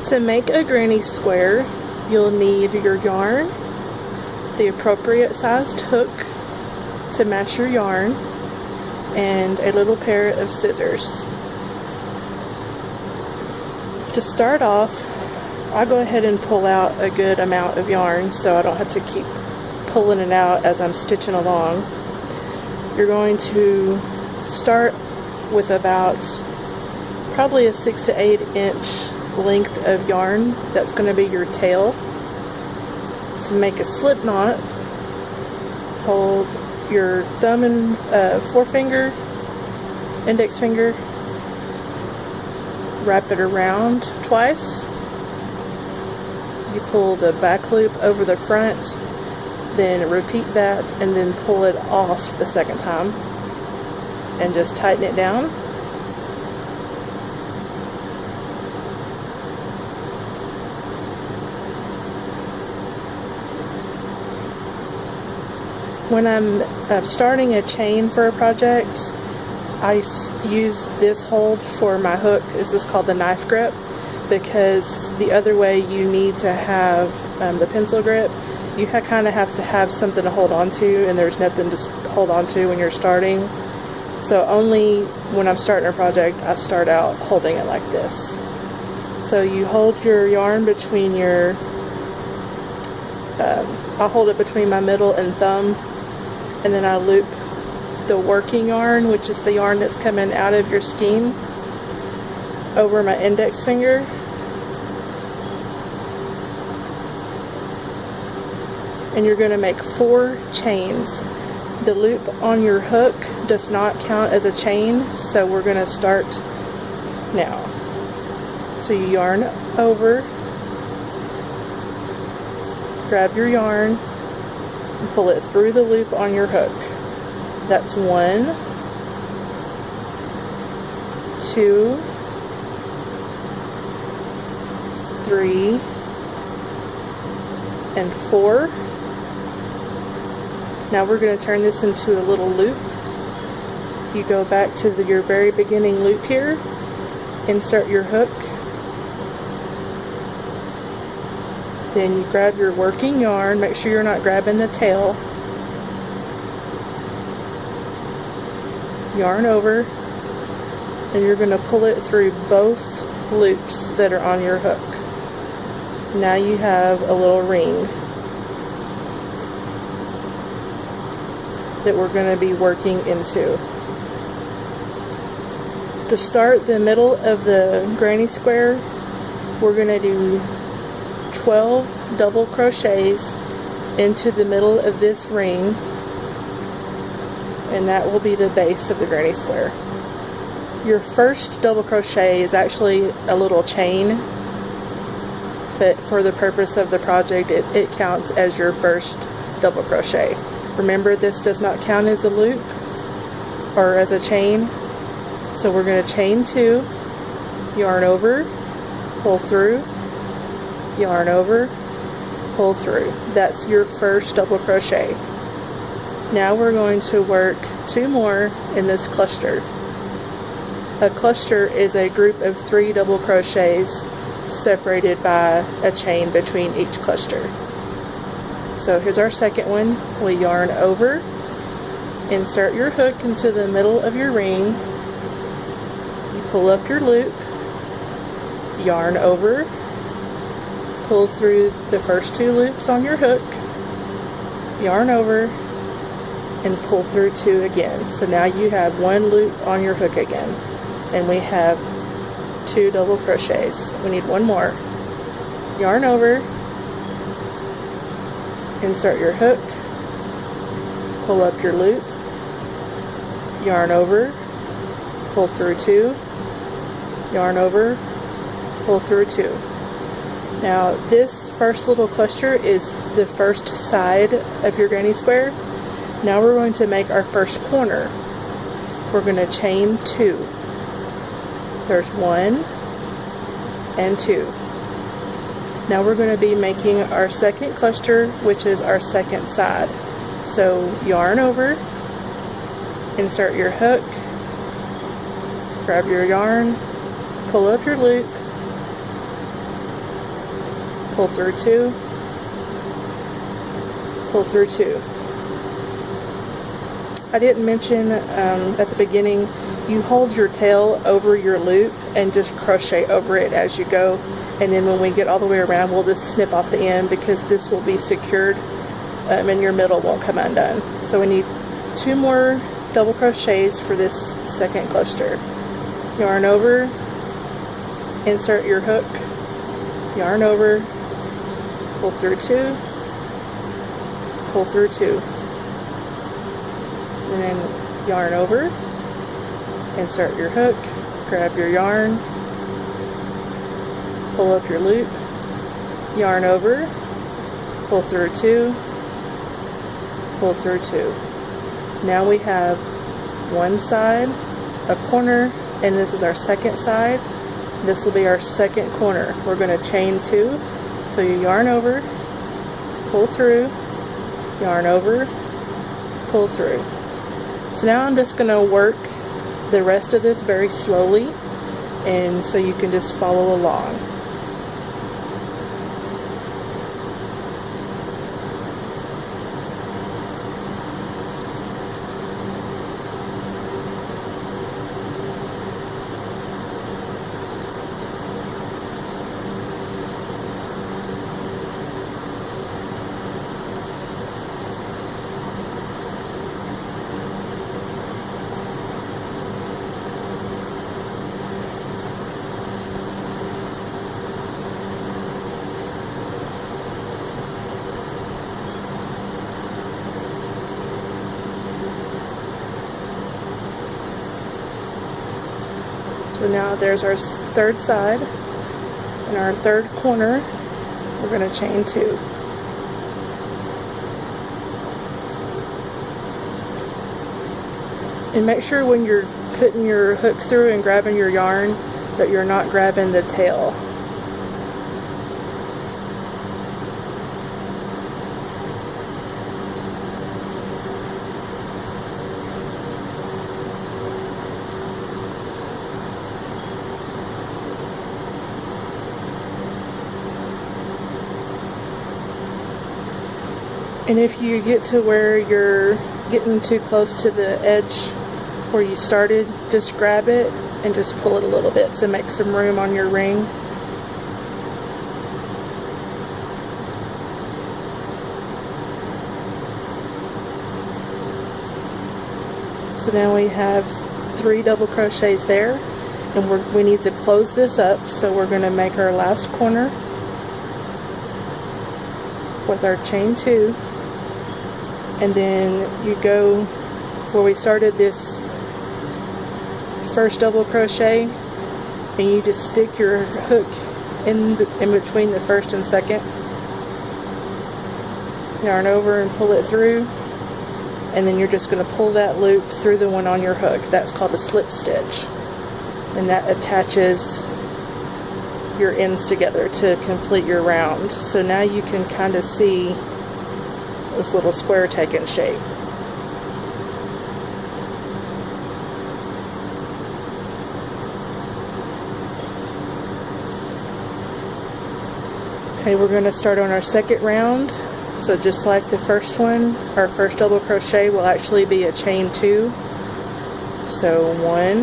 To make a granny square, you'll need your yarn, the appropriate sized hook to match your yarn, and a little pair of scissors. To start off, I go ahead and pull out a good amount of yarn so I don't have to keep pulling it out as I'm stitching along. You're going to start with about probably a 6 to 8 inch length of yarn. That's going to be your tail. To make a slip knot, hold your thumb and forefinger, index finger, wrap it around twice. You pull the back loop over the front, then repeat that, and then pull it off the second time and just tighten it down. When I'm starting a chain for a project, I use this hold for my hook. This is called the knife grip, because the other way you need to have the pencil grip. You kind of have to have something to hold on to, and there's nothing to hold on to when you're starting. So only when I'm starting a project, I start out holding it like this. So you hold your yarn between your, I hold it between my middle and thumb, and then I loop the working yarn, which is the yarn that's coming out of your skein, over my index finger. And you're going to make 4 chains. The loop on your hook does not count as a chain, so we're going to start now. So you yarn over, grab your yarn, and pull it through the loop on your hook. That's 1, 2, 3, and 4. Now we're going to turn this into a little loop. You go back to your very beginning loop here, insert your hook, then you grab your working yarn, make sure you're not grabbing the tail, yarn over, and you're going to pull it through both loops that are on your hook. Now you have a little ring that we're going to be working into. To start the middle of the granny square, we're going to do 12 double crochets into the middle of this ring, and that will be the base of the granny square. Your first double crochet is actually a little chain, but for the purpose of the project, it counts as your first double crochet. Remember, this does not count as a loop or as a chain. So we're going to chain 2, yarn over, pull through, yarn over, pull through. That's your first double crochet. Now we're going to work 2 more in this cluster. A cluster is a group of 3 double crochets separated by a chain between each cluster. So here's our second one. We yarn over, insert your hook into the middle of your ring, you pull up your loop, yarn over, pull through the first 2 loops on your hook, yarn over, and pull through 2 again. So now you have 1 loop on your hook again, and we have 2 double crochets. We need 1 more. Yarn over, insert your hook, pull up your loop, yarn over, pull through 2, yarn over, pull through 2. Now this first little cluster is the first side of your granny square. Now we're going to make our first corner. We're going to chain 2. There's 1 and 2. Now we're going to be making our second cluster, which is our second side. So yarn over, insert your hook, grab your yarn, pull up your loop, pull through 2, pull through 2. I didn't mention at the beginning, you hold your tail over your loop and just crochet over it as you go, and then when we get all the way around, we'll just snip off the end because this will be secured and your middle won't come undone. So we need 2 more double crochets for this second cluster. Yarn over, insert your hook, yarn over, pull through 2, pull through 2, and then yarn over, insert your hook, grab your yarn, pull up your loop, yarn over, pull through 2, pull through 2. Now we have one side, a corner, and this is our second side. This will be our second corner. We're going to chain 2. So you yarn over, pull through, yarn over, pull through. So now I'm just going to work the rest of this very slowly, and so you can just follow along. So now there's our third side and our third corner. We're going to chain 2. And make sure when you're putting your hook through and grabbing your yarn that you're not grabbing the tail. And if you get to where you're getting too close to the edge where you started, just grab it and just pull it a little bit to make some room on your ring. So now we have 3 double crochets there, and we need to close this up, so we're going to make our last corner with our chain 2. And then you go where we started this first double crochet, and you just stick your hook in between the first and second, yarn over and pull it through, and then you're just going to pull that loop through the one on your hook. That's called a slip stitch, and that attaches your ends together to complete your round. So now you can kind of see this little square taking shape. Okay, we're going to start on our second round. So just like the first one, our first double crochet will actually be a chain 2. So 1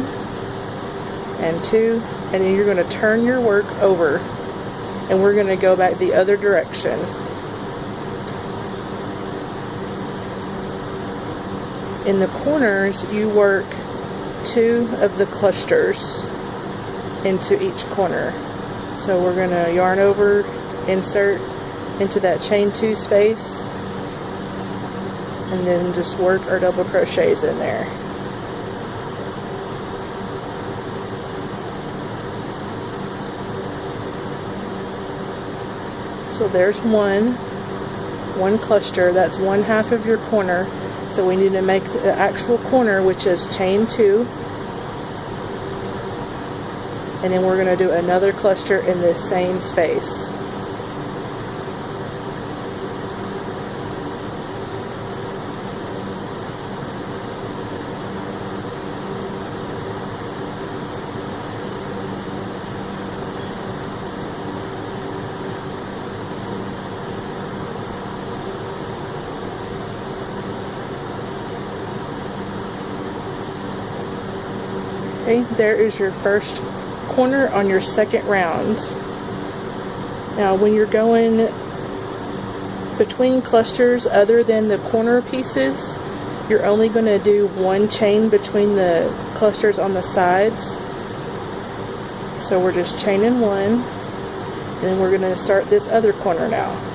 and 2, and then you're going to turn your work over, and we're going to go back the other direction. In the corners, you work 2 of the clusters into each corner. So we're going to yarn over, insert into that chain 2 space, and then just work our double crochets in there. So there's one cluster, that's 1/2 of your corner. So we need to make the actual corner, which is chain 2, and then we're going to do another cluster in this same space. Okay, there is your first corner on your second round. Now when you're going between clusters other than the corner pieces, you're only going to do one chain between the clusters on the sides. So we're just chaining one, and then we're going to start this other corner now.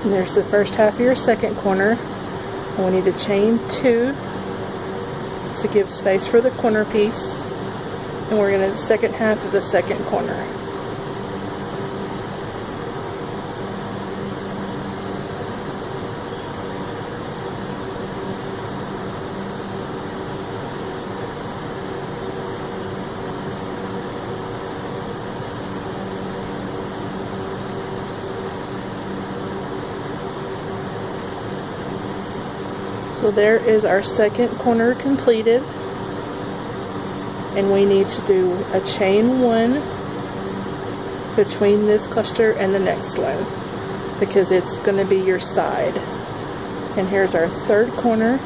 And there's the first half of your second corner, and we need to chain 2 to give space for the corner piece, and we're going to do the second half of the second corner. So there is our second corner completed, and we need to do a chain 1 between this cluster and the next one because it's going to be your side. And here's our third corner.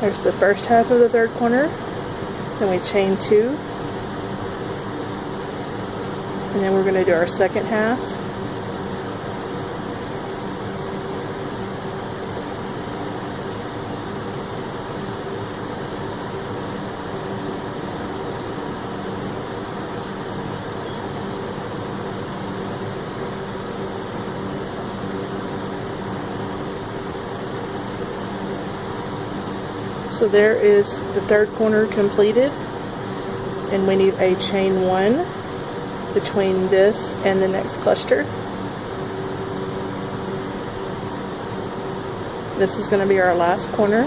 There's the first half of the third corner, then we chain 2, and then we're going to do our second half. So there is the third corner completed, and we need a chain 1 between this and the next cluster. This is going to be our last corner.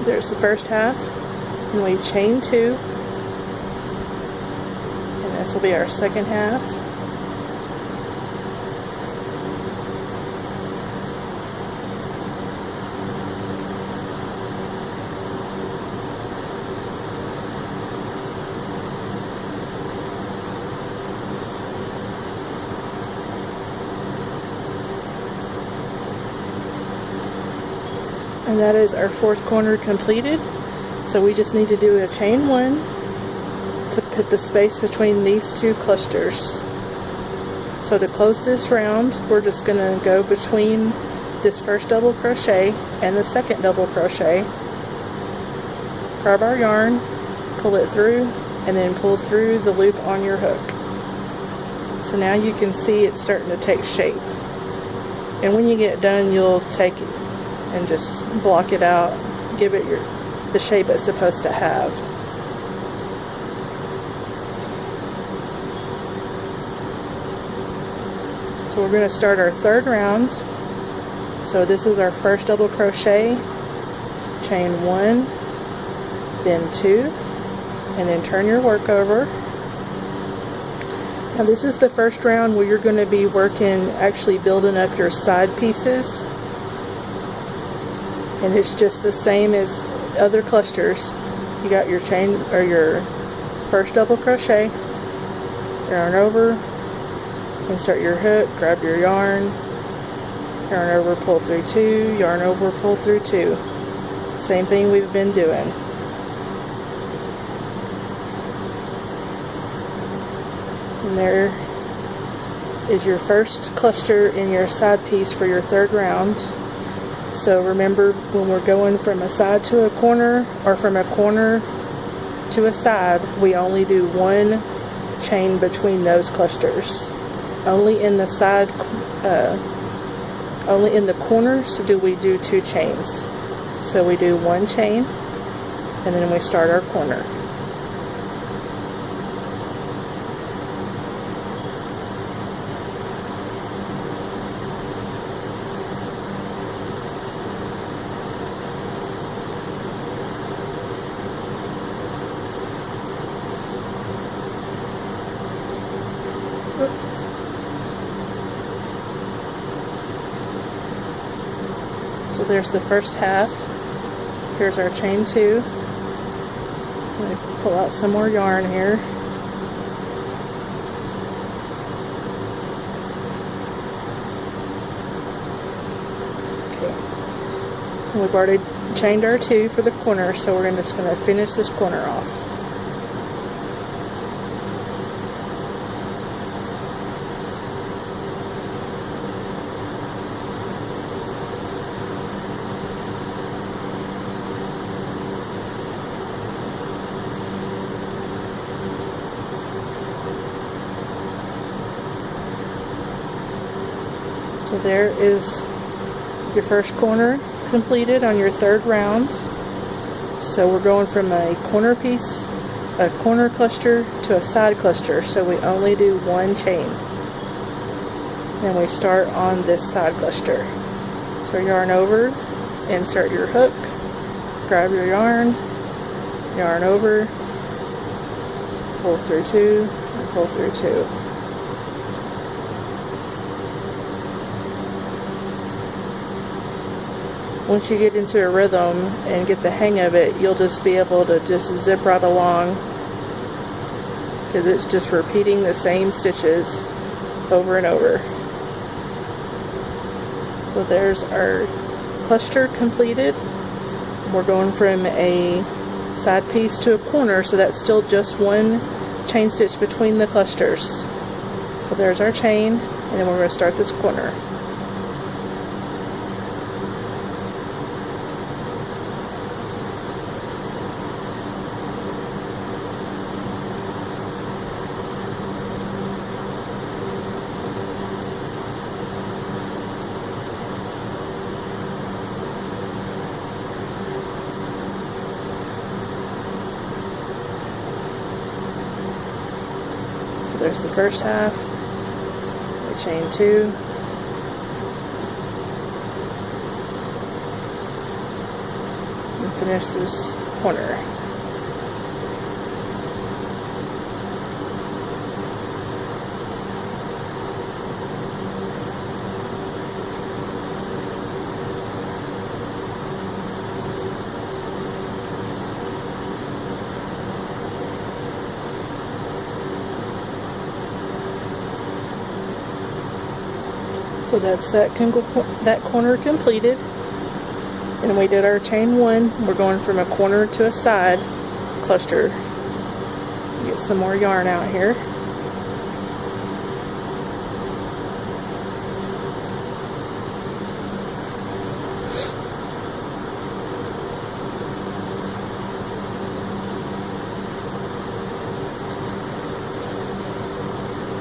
There's the first half, and we chain 2, and this will be our second half. And that is our fourth corner completed. So we just need to do a chain 1 to put the space between these two clusters. So to close this round, we're just going to go between this first double crochet and the second double crochet, grab our yarn, pull it through, and then pull through the loop on your hook. So now you can see it's starting to take shape. And when you get done, you'll take it and just block it out, give it the shape it's supposed to have. So we're going to start our third round. So this is our first double crochet, chain 1, then 2, and then turn your work over. Now this is the first round where you're going to be working, actually building up your side pieces. And it's just the same as other clusters. You got your chain or your first double crochet, yarn over, insert your hook, grab your yarn over, pull through 2, yarn over, pull through 2. Same thing we've been doing. And there is your first cluster in your side piece for your third round. So remember, when we're going from a side to a corner, or from a corner to a side, we only do one chain between those clusters. Only in the side, only in the corners do we do 2 chains. So we do 1 chain, and then we start our corner. So there's the first half. Here's our chain 2. I'm going to pull out some more yarn here. Okay. And we've already chained our 2 for the corner, so we're just going to finish this corner off. So there is your first corner completed on your third round. So we're going from a corner piece, a corner cluster, to a side cluster. So we only do 1 chain. And we start on this side cluster. So yarn over, insert your hook, grab your yarn over, pull through 2, and pull through 2. Once you get into a rhythm and get the hang of it, you'll just be able to just zip right along, because it's just repeating the same stitches over and over. So there's our cluster completed. We're going from a side piece to a corner, so that's still just 1 chain stitch between the clusters. So there's our chain, and then we're going to start this corner. There's the first half. We chain 2. And finish this corner. So that's that corner completed, and we did our chain 1. We're going from a corner to a side cluster. Get some more yarn out here.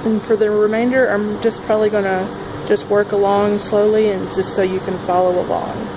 And for the remainder, I'm just probably going to just work along slowly, and just so you can follow along.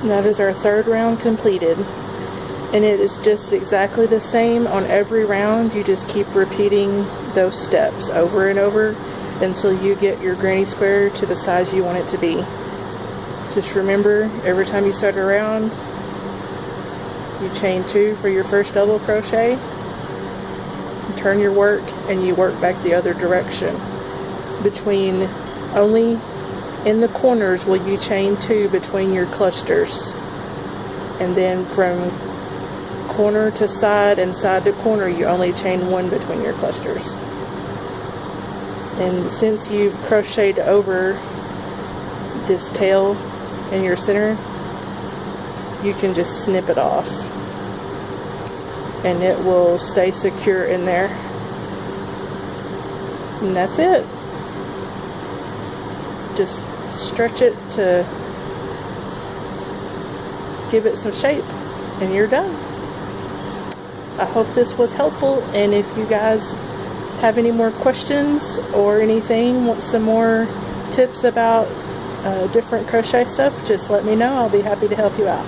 And that is our third round completed. And it is just exactly the same on every round. You just keep repeating those steps over and over until you get your granny square to the size you want it to be. Just remember, every time you start a round, you chain 2 for your first double crochet, turn your work, and you work back the other direction. Only in the corners will you chain 2 between your clusters, and then from corner to side and side to corner you only chain 1 between your clusters. And since you've crocheted over this tail in your center, you can just snip it off and it will stay secure in there. And that's it. Just stretch it to give it some shape and you're done. I hope this was helpful, and if you guys have any more questions or anything, want some more tips about different crochet stuff, just let me know. I'll be happy to help you out.